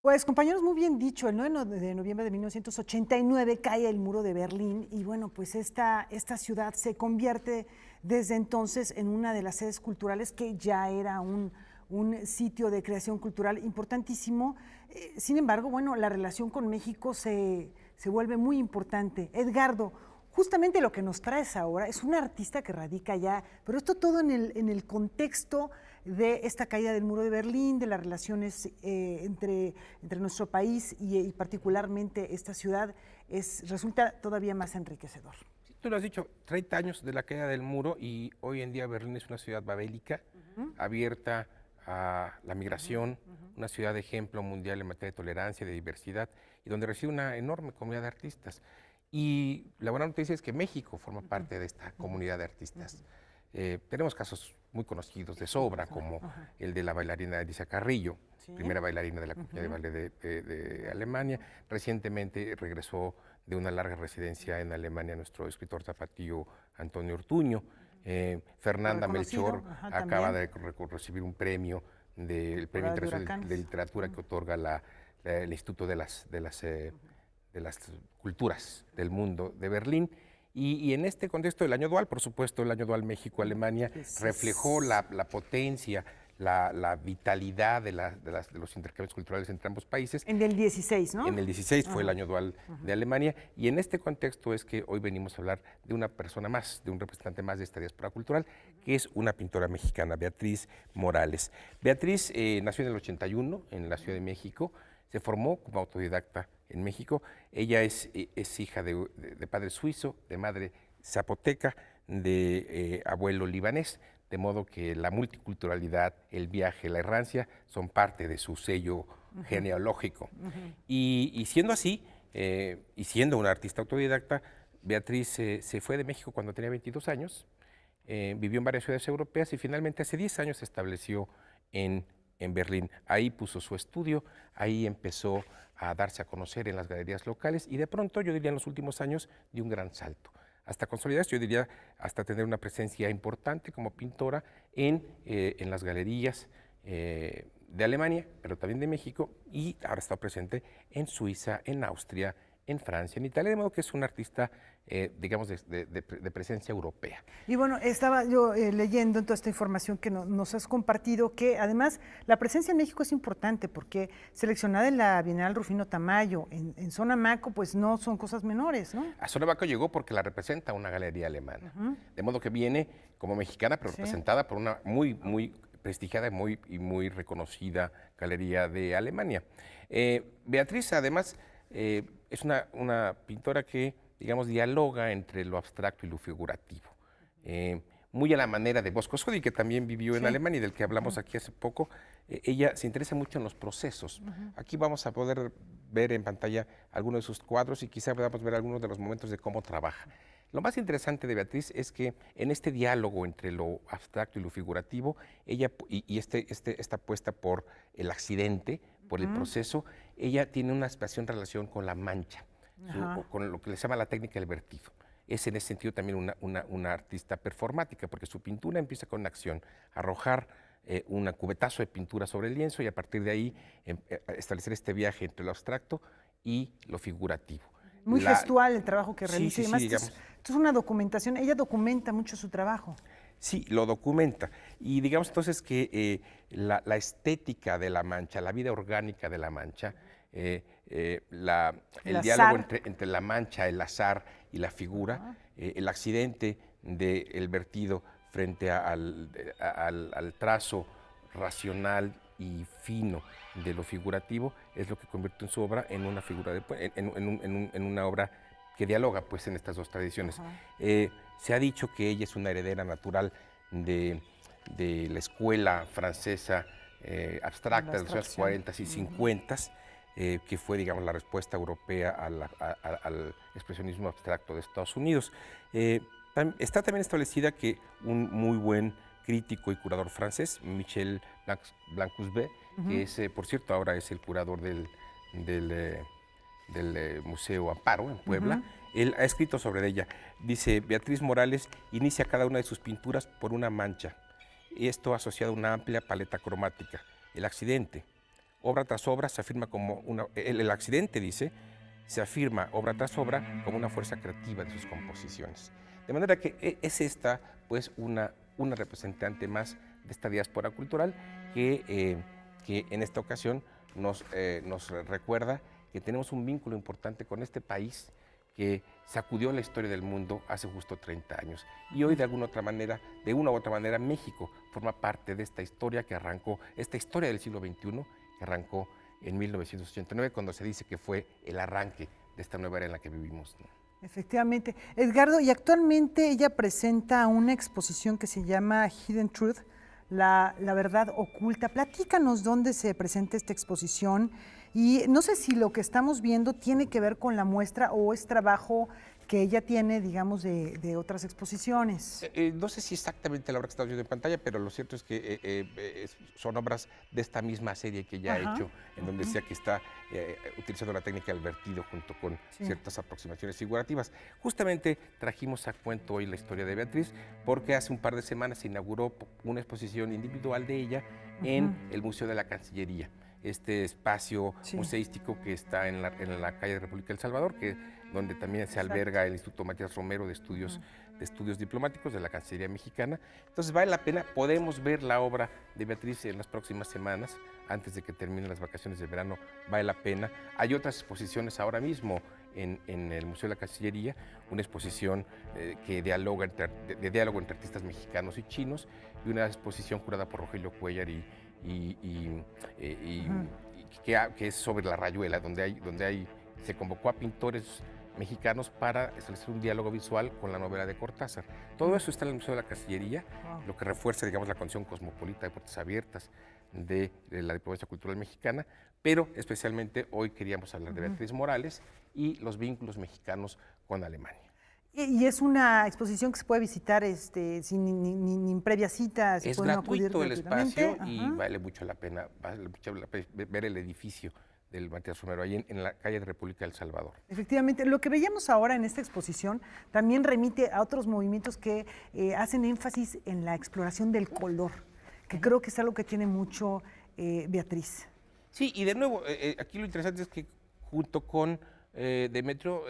Pues compañeros, muy bien dicho, el 9 de noviembre de 1989 cae el muro de Berlín y bueno, pues esta ciudad se convierte desde entonces en una de las sedes culturales que ya era un sitio de creación cultural importantísimo. Sin embargo, bueno, la relación con México se vuelve muy importante. Edgardo, justamente lo que nos traes ahora es un artista que radica allá, pero esto todo en el contexto de esta caída del muro de Berlín, de las relaciones entre nuestro país y particularmente esta ciudad, resulta todavía más enriquecedor. Sí, tú lo has dicho, 30 años de la caída del muro y hoy en día Berlín es una ciudad babélica, abierta a la migración, una ciudad de ejemplo mundial en materia de tolerancia, de diversidad y donde recibe una enorme comunidad de artistas. Y la buena noticia es que México forma parte de esta comunidad de artistas. Tenemos casos muy conocidos de sobra, como el de la bailarina Elisa Carrillo, primera bailarina de la Compañía de Ballet de Alemania. Recientemente regresó de una larga residencia en Alemania nuestro escritor tapatío Antonio Ortuño. Fernanda Melchor acaba de recibir un premio del Premio Internacional de Literatura que otorga el Instituto de las Culturas del Mundo de Berlín. Y en este contexto del año dual, por supuesto, el año dual México-Alemania reflejó la potencia, la vitalidad de los intercambios culturales entre ambos países. En el 16, ¿no? En el 16 fue el año dual de Alemania, y en este contexto es que hoy venimos a hablar de una persona más, de un representante más de esta diáspora cultural, que es una pintora mexicana, Beatriz Morales. Beatriz nació en el 81 en la Ciudad de México, se formó como autodidacta en México. Ella es hija de padre suizo, de madre zapoteca, de abuelo libanés, de modo que la multiculturalidad, el viaje, la errancia son parte de su sello genealógico. Y siendo así, y siendo una artista autodidacta, Beatriz se fue de México cuando tenía 22 años, vivió en varias ciudades europeas y finalmente hace 10 años se estableció en Berlín. Ahí puso su estudio, ahí empezó a darse a conocer en las galerías locales y de pronto, yo diría en los últimos años, dio un gran salto. Hasta consolidarse, yo diría, hasta tener una presencia importante como pintora en las galerías de Alemania, pero también de México, y ahora está presente en Suiza, en Austria, en Francia, en Italia, de modo que es un artista, digamos, de presencia europea. Y bueno, estaba yo leyendo en toda esta información que nos has compartido, que además la presencia en México es importante, porque seleccionada en la Bienal Rufino Tamayo, en Zona Maco, pues no son cosas menores, ¿no? A Zona Maco llegó porque la representa una galería alemana, de modo que viene como mexicana, pero representada por una muy prestigiada y muy reconocida galería de Alemania. Beatriz, además, es una pintora que, digamos, dialoga entre lo abstracto y lo figurativo. Muy a la manera de Bosco Sodi, que también vivió en Alemania y del que hablamos aquí hace poco. Ella se interesa mucho en los procesos. Aquí vamos a poder ver en pantalla algunos de sus cuadros y quizá podamos ver algunos de los momentos de cómo trabaja. Lo más interesante de Beatriz es que en este diálogo entre lo abstracto y lo figurativo, ella esta apuesta por el accidente, por el proceso, ella tiene una especial relación con la mancha, con lo que le llama la técnica del vertido. Es en ese sentido también una artista performática, porque su pintura empieza con una acción, arrojar un cubetazo de pintura sobre el lienzo y a partir de ahí establecer este viaje entre lo abstracto y lo figurativo. Muy gestual el trabajo que realiza. Sí, Además, digamos, esto es una documentación, ella documenta mucho su trabajo. Sí, lo documenta. Y digamos entonces que la estética de la mancha, la vida orgánica de la mancha, el diálogo entre la mancha, el azar y la figura, el accidente del vertido frente al trazo racional y fino de lo figurativo, es lo que convierte en su obra en una figura en una obra que dialoga pues en estas dos tradiciones. Se ha dicho que ella es una heredera natural de la escuela francesa abstracta de los años 40 y 50, que fue, digamos, la respuesta europea al expresionismo abstracto de Estados Unidos. Está también establecida que un muy buen crítico y curador francés, Michel Blancuzbé, que es, por cierto, ahora es el curador del Museo Amparo en Puebla. Él ha escrito sobre ella. Dice: Beatriz Morales inicia cada una de sus pinturas por una mancha, esto asociado a una amplia paleta cromática. El accidente, obra tras obra se afirma como el accidente, dice, se afirma obra tras obra como una fuerza creativa de sus composiciones. De manera que es esta, pues, una representante más de esta diáspora cultural que en esta ocasión nos recuerda que tenemos un vínculo importante con este país que sacudió la historia del mundo hace justo 30 años. Y hoy, de una u otra manera, México forma parte de esta historia que arrancó, esta historia del siglo XXI, que arrancó en 1989, cuando se dice que fue el arranque de esta nueva era en la que vivimos, ¿no? Efectivamente. Edgardo, y actualmente ella presenta una exposición que se llama Hidden Truth, la verdad oculta. Platícanos dónde se presenta esta exposición y no sé si lo que estamos viendo tiene que ver con la muestra o es trabajo que ella tiene, digamos, de otras exposiciones. No sé si exactamente la obra que estamos viendo en pantalla, pero lo cierto es que son obras de esta misma serie que ya ha hecho, en donde decía que está utilizando la técnica del vertido junto con ciertas aproximaciones figurativas. Justamente trajimos a cuento hoy la historia de Beatriz, porque hace un par de semanas se inauguró una exposición individual de ella en el Museo de la Cancillería, este espacio museístico que está en la calle de República del Salvador, donde también se alberga el Instituto Matías Romero de Estudios Diplomáticos de la Cancillería Mexicana. Entonces vale la pena, podemos ver la obra de Beatriz en las próximas semanas, antes de que terminen las vacaciones de verano, vale la pena. Hay otras exposiciones ahora mismo en el Museo de la Cancillería, una exposición de diálogo entre artistas mexicanos y chinos, y una exposición curada por Rogelio Cuellar que es sobre la Rayuela, donde se convocó a pintores mexicanos para establecer un diálogo visual con la novela de Cortázar. Todo eso está en el Museo de la Cancillería, lo que refuerza, digamos, la condición cosmopolita de puertas abiertas de la diplomacia cultural mexicana, pero especialmente hoy queríamos hablar de Beatriz Morales y los vínculos mexicanos con Alemania. Y es una exposición que se puede visitar sin ni previa cita. Es gratuito el espacio y vale mucho la pena ver el edificio del Matías Romero, ahí en la calle de República del Salvador. Efectivamente, lo que veíamos ahora en esta exposición también remite a otros movimientos que hacen énfasis en la exploración del color, que creo que es algo que tiene mucho Beatriz. Sí, y de nuevo, aquí lo interesante es que junto con Demetrio,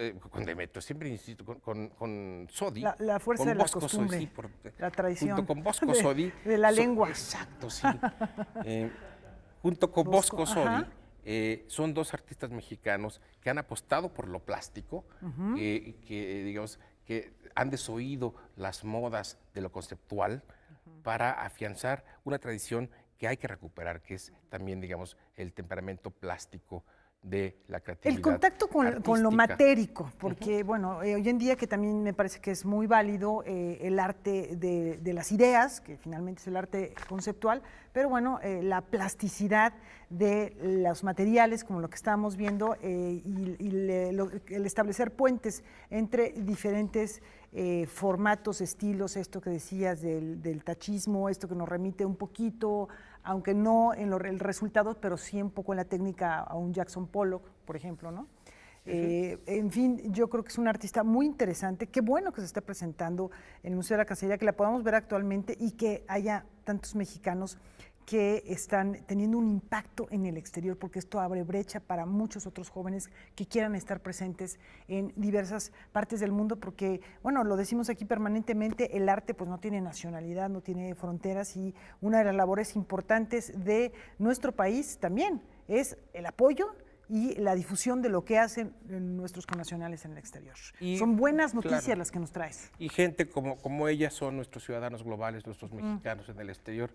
siempre insisto, con Sodi. La fuerza con de la Bosco costumbre, Sodi, la tradición. Junto con Bosco Sodi. De la lengua. Exacto, sí. Junto con Bosco Sodi, son dos artistas mexicanos que han apostado por lo plástico, digamos, que han desoído las modas de lo conceptual para afianzar una tradición que hay que recuperar, que es también, digamos, el temperamento plástico de la creatividad. El contacto con lo matérico, porque bueno, hoy en día que también me parece que es muy válido el arte de las ideas, que finalmente es el arte conceptual, pero bueno, la plasticidad de los materiales, como lo que estamos viendo, el establecer puentes entre diferentes formatos, estilos, esto que decías del tachismo, esto que nos remite un poquito, aunque no en el resultado, pero sí un poco en la técnica a un Jackson Pollock, por ejemplo, ¿no? En fin, yo creo que es una artista muy interesante. Qué bueno que se esté presentando en el Museo de la Cancillería, que la podamos ver actualmente y que haya tantos mexicanos que están teniendo un impacto en el exterior, porque esto abre brecha para muchos otros jóvenes que quieran estar presentes en diversas partes del mundo, porque, bueno, lo decimos aquí permanentemente, el arte pues no tiene nacionalidad, no tiene fronteras, y una de las labores importantes de nuestro país también es el apoyo y la difusión de lo que hacen nuestros connacionales en el exterior. Son buenas noticias las que nos traes. Y gente como ella son nuestros ciudadanos globales, nuestros mexicanos en el exterior,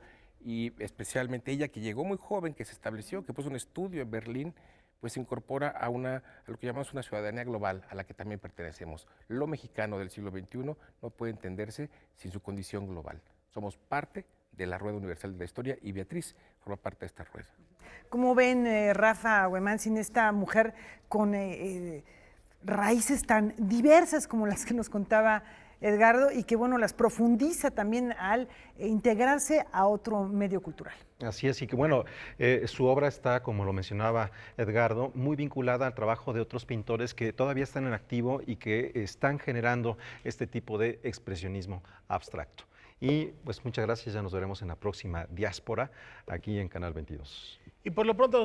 y especialmente ella, que llegó muy joven, que se estableció, que puso un estudio en Berlín, pues se incorpora a lo que llamamos una ciudadanía global, a la que también pertenecemos. Lo mexicano del siglo XXI no puede entenderse sin su condición global. Somos parte de la rueda universal de la historia y Beatriz forma parte de esta rueda. ¿Cómo ven, Rafa Huemanzin, esta mujer con raíces tan diversas como las que nos contaba Edgardo, y que, bueno, las profundiza también al integrarse a otro medio cultural? Así es, y que bueno, su obra está, como lo mencionaba Edgardo, muy vinculada al trabajo de otros pintores que todavía están en activo y que están generando este tipo de expresionismo abstracto. Y pues muchas gracias, ya nos veremos en la próxima Diáspora, aquí en Canal 22. Y por lo pronto